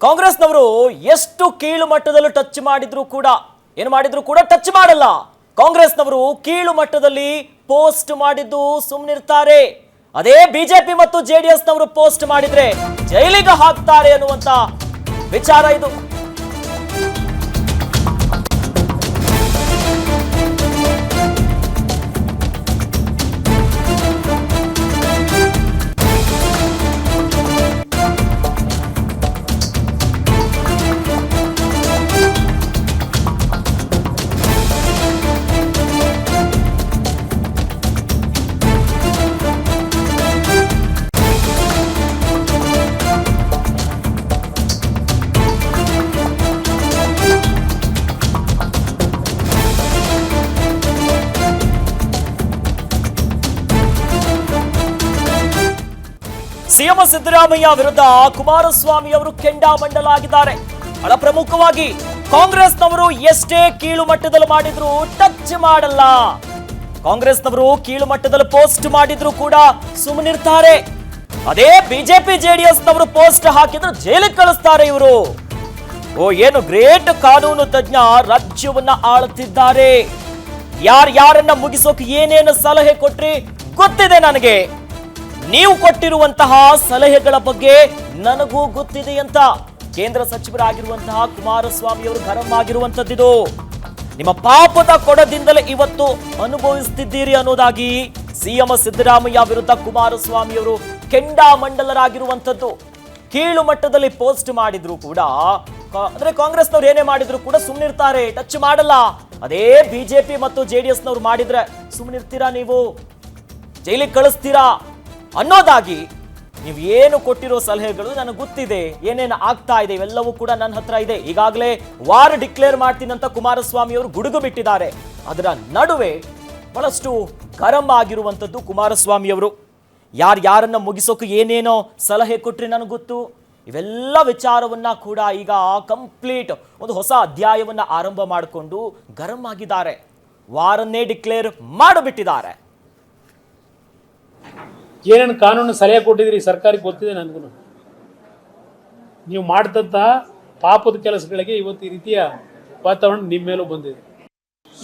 ಕಾಂಗ್ರೆಸ್ನವರು ಎಷ್ಟು ಕೀಳು ಮಟ್ಟದಲ್ಲಿ ಟಚ್ ಮಾಡಿದ್ರು ಕೂಡ ಏನು ಮಾಡಿದ್ರು ಕೂಡ ಟಚ್ ಮಾಡಲ್ಲ. ಕಾಂಗ್ರೆಸ್ನವರು ಕೀಳು ಮಟ್ಟದಲ್ಲಿ ಪೋಸ್ಟ್ ಮಾಡಿದ್ದು ಸುಮ್ಮನಿರ್ತಾರೆ. ಅದೇ ಬಿಜೆಪಿ ಮತ್ತು ಜೆಡಿಎಸ್ ನವರು ಪೋಸ್ಟ್ ಮಾಡಿದ್ರೆ ಜೈಲಿಗೆ ಹಾಕ್ತಾರೆ ಅನ್ನುವಂತ ವಿಚಾರ ಇದು. ಸಿಎಂ ಸಿದ್ದರಾಮಯ್ಯ ವಿರುದ್ಧ ಕುಮಾರಸ್ವಾಮಿ ಅವರು ಕೆಂಡಾಮಂಡಲಾಗಿದ್ದಾರೆ. ಬಹಳ ಪ್ರಮುಖವಾಗಿ ಕಾಂಗ್ರೆಸ್ನವರು ಎಷ್ಟೇ ಕೀಳು ಮಟ್ಟದಲ್ಲಿ ಮಾಡಿದ್ರು ಟಚ್ ಮಾಡಲ್ಲ. ಕಾಂಗ್ರೆಸ್ನವರು ಕೀಳು ಮಟ್ಟದಲ್ಲಿ ಪೋಸ್ಟ್ ಮಾಡಿದ್ರು ಕೂಡ ಸುಮ್ಮನಿರ್ತಾರೆ. ಅದೇ ಬಿಜೆಪಿ ಜೆಡಿಎಸ್ ನವರು ಪೋಸ್ಟ್ ಹಾಕಿದ್ರು ಜೈಲಿಗೆ ಕಳಿಸ್ತಾರೆ ಇವರು. ಏನು ಗ್ರೇಟ್ ಕಾನೂನು ತಜ್ಞ ರಾಜ್ಯವನ್ನ ಆಳುತ್ತಿದ್ದಾರೆ. ಯಾರನ್ನ ಮುಗಿಸೋಕೆ ಏನೇನು ಸಲಹೆ ಕೊಟ್ರಿ ಗೊತ್ತಿದೆ ನನಗೆ. ನೀವು ಕೊಟ್ಟಿರುವಂತಹ ಸಲಹೆಗಳ ಬಗ್ಗೆ ನನಗೂ ಗೊತ್ತಿದೆ ಅಂತ ಕೇಂದ್ರ ಸಚಿವರಾಗಿರುವಂತಹ ಕುಮಾರಸ್ವಾಮಿ ಅವರು ಗರಂ ಆಗಿರುವಂತದ್ದಿದು. ನಿಮ್ಮ ಪಾಪದ ಕೊಡದಿಂದಲೇ ಇವತ್ತು ಅನುಭವಿಸುತ್ತಿದ್ದೀರಿ ಅನ್ನೋದಾಗಿ ಸಿಎಂ ಸಿದ್ದರಾಮಯ್ಯ ವಿರುದ್ಧ ಕುಮಾರಸ್ವಾಮಿ ಅವರು ಕೆಂಡಾಮಂಡಲರಾಗಿರುವಂತದ್ದು. ಕೀಳು ಮಟ್ಟದಲ್ಲಿ ಪೋಸ್ಟ್ ಮಾಡಿದ್ರು ಕೂಡ ಅಂದ್ರೆ ಕಾಂಗ್ರೆಸ್ನವ್ರು ಏನೇ ಮಾಡಿದ್ರು ಕೂಡ ಸುಮ್ಮನಿರ್ತಾರೆ, ಟಚ್ ಮಾಡಲ್ಲ. ಅದೇ ಬಿಜೆಪಿ ಮತ್ತು ಜೆಡಿಎಸ್ ನವ್ರು ಮಾಡಿದ್ರೆ ಸುಮ್ಮನಿರ್ತೀರಾ, ನೀವು ಜೈಲಿಗೆ ಕಳಿಸ್ತೀರಾ ಅನ್ನೋದಾಗಿ ನೀವು ಏನು ಕೊಟ್ಟಿರೋ ಸಲಹೆಗಳು ನನಗೆ ಗೊತ್ತಿದೆ. ಏನೇನು ಆಗ್ತಾ ಇದೆ ಇವೆಲ್ಲವೂ ಕೂಡ ನನ್ನ ಹತ್ರ ಇದೆ. ಈಗಾಗಲೇ ವಾರ್ ಡಿಕ್ಲೇರ್ ಮಾಡ್ತೀನಿ ಅಂತ ಕುಮಾರಸ್ವಾಮಿ ಅವರು ಗುಡುಗು ಬಿಟ್ಟಿದ್ದಾರೆ. ಅದರ ನಡುವೆ ಬಹಳಷ್ಟು ಗರಂ ಆಗಿರುವಂಥದ್ದು ಕುಮಾರಸ್ವಾಮಿ ಅವರು. ಯಾರನ್ನ ಮುಗಿಸೋಕೆ ಏನೇನೋ ಸಲಹೆ ಕೊಟ್ರಿ ನನಗೆ ಗೊತ್ತು. ಇವೆಲ್ಲ ವಿಚಾರವನ್ನ ಕೂಡ ಈಗ ಕಂಪ್ಲೀಟ್ ಒಂದು ಹೊಸ ಅಧ್ಯಾಯವನ್ನ ಆರಂಭ ಮಾಡಿಕೊಂಡು ಗರಂ ಆಗಿದ್ದಾರೆ. ವಾರನ್ನೇ ಡಿಕ್ಲೇರ್ ಮಾಡಿಬಿಟ್ಟಿದ್ದಾರೆ. ಏನೇನು ಕಾನೂನು ಸಲಹೆ ಕೊಟ್ಟಿದ್ರಿ ಸರ್ಕಾರಕ್ಕೆ ಗೊತ್ತಿದೆ ನನಗೂ. ನೀವು ಮಾಡ್ದಂಥ ಪಾಪದ ಕೆಲಸಗಳಿಗೆ ಇವತ್ತು ಈ ರೀತಿಯ ವಾತಾವರಣ ನಿಮ್ಮ ಮೇಲೂ ಬಂದಿದೆ.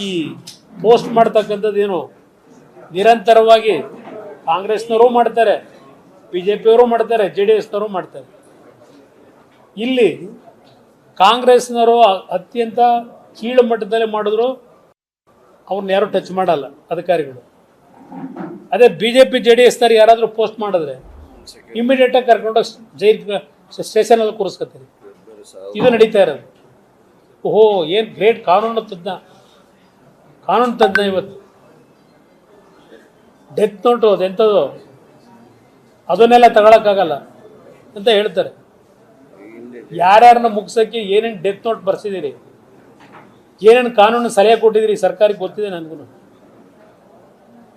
ಈ ಪೋಸ್ಟ್ ಮಾಡ್ತಕ್ಕಂಥದ್ದು ಏನು ನಿರಂತರವಾಗಿ ಕಾಂಗ್ರೆಸ್ನವರು ಮಾಡ್ತಾರೆ, ಬಿ ಜೆ ಪಿಯವರು ಮಾಡ್ತಾರೆ, ಜೆ ಡಿ ಎಸ್ನವರು ಮಾಡ್ತಾರೆ. ಇಲ್ಲಿ ಕಾಂಗ್ರೆಸ್ನವರು ಅತ್ಯಂತ ಕೀಳು ಮಟ್ಟದಲ್ಲೇ ಮಾಡಿದ್ರು ಅವ್ರನ್ನ ಯಾರು ಟಚ್ ಮಾಡಲ್ಲ ಅಧಿಕಾರಿಗಳು. ಅದೇ B J P J D S ಯಾರಾದರೂ ಪೋಸ್ಟ್ ಮಾಡಿದ್ರೆ ಇಮಿಡಿಯೇಟಾಗಿ ಕರ್ಕೊಂಡು ಜೈಲ್ ಸ್ಟೇಷನಲ್ಲಿ ಕೂರಿಸ್ಕೊತಾರೆ. ಇದು ನಡೀತಾ ಇರೋದು. ಓಹೋ, ಏನು ಗ್ರೇಟ್ ಕಾನೂನು ತಜ್ಞ ಇವತ್ತು. ಡೆತ್ ನೋಟು ಅದೆಂಥದ್ದು, ಅದನ್ನೆಲ್ಲ ತಗೊಳಕ್ಕಾಗಲ್ಲ ಅಂತ ಹೇಳ್ತಾರೆ. ಯಾರ್ಯಾರನ್ನ ಮುಗಿಸೋಕ್ಕೆ ಏನೇನು ಡೆತ್ ನೋಟ್ ಬರ್ಸಿದ್ದೀರಿ, ಏನೇನು ಕಾನೂನು ಸಲಹೆ ಕೊಟ್ಟಿದ್ದೀರಿ ಸರ್ಕಾರಕ್ಕೆ ಗೊತ್ತಿದೆ ನನಗೂ.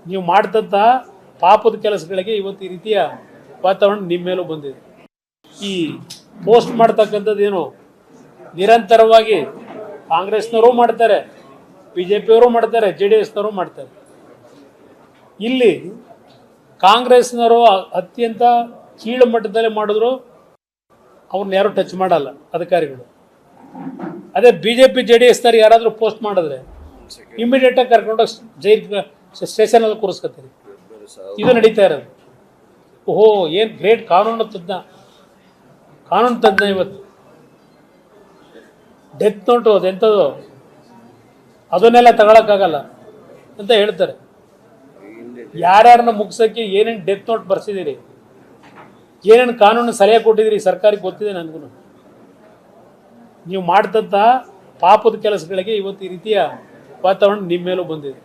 ನೀವು ಮಾಡ್ದಂಥ ಪಾಪದ ಕೆಲಸಗಳಿಗೆ ಇವತ್ತು ಈ ರೀತಿಯ ವಾತಾವರಣ ನಿಮ್ಮ ಮೇಲೂ ಬಂದಿದೆ. ಈ ಪೋಸ್ಟ್ ಮಾಡ್ತಕ್ಕಂಥದ್ದು ಏನು ನಿರಂತರವಾಗಿ ಕಾಂಗ್ರೆಸ್ನವರು ಮಾಡ್ತಾರೆ, ಬಿ ಜೆ ಪಿಯವರು ಮಾಡ್ತಾರೆ, ಜೆ ಡಿ ಎಸ್ನವರು ಮಾಡ್ತಾರೆ. ಇಲ್ಲಿ ಕಾಂಗ್ರೆಸ್ನವರು ಅತ್ಯಂತ ಕೀಳು ಮಟ್ಟದಲ್ಲೇ ಮಾಡಿದ್ರು ಅವ್ರನ್ನ ಯಾರು ಟಚ್ ಮಾಡಲ್ಲ ಅಧಿಕಾರಿಗಳು. ಅದೇ B J P J D S ಯಾರಾದರೂ ಪೋಸ್ಟ್ ಮಾಡಿದ್ರೆ ಇಮಿಡಿಯೇಟಾಗಿ ಕರ್ಕೊಂಡು ಜೈಲ್ ಸ್ಟೇಷನಲ್ಲಿ ಕೂರಿಸ್ಕೊತಾರೆ. ಇದು ನಡೀತಾ ಇರೋದು. ಓಹೋ, ಏನು ಗ್ರೇಟ್ ಕಾನೂನು ತಜ್ಞ ಇವತ್ತು. ಡೆತ್ ನೋಟು ಅದೆಂಥದ್ದು, ಅದನ್ನೆಲ್ಲ ತಗೊಳಕ್ಕಾಗಲ್ಲ ಅಂತ ಹೇಳ್ತಾರೆ. ಯಾರ್ಯಾರನ್ನ ಮುಗಿಸೋಕ್ಕೆ ಏನೇನು ಡೆತ್ ನೋಟ್ ಬರ್ಸಿದ್ದೀರಿ, ಏನೇನು ಕಾನೂನು ಸಲಹೆ ಕೊಟ್ಟಿದ್ದೀರಿ ಸರ್ಕಾರಕ್ಕೆ ಗೊತ್ತಿದೆ ನನಗೂ. ನೀವು ಮಾಡ್ದಂಥ ಪಾಪದ ಕೆಲಸಗಳಿಗೆ ಇವತ್ತು ಈ ರೀತಿಯ ವಾತಾವರಣ ನಿಮ್ಮ ಮೇಲೂ ಬಂದಿದೆ.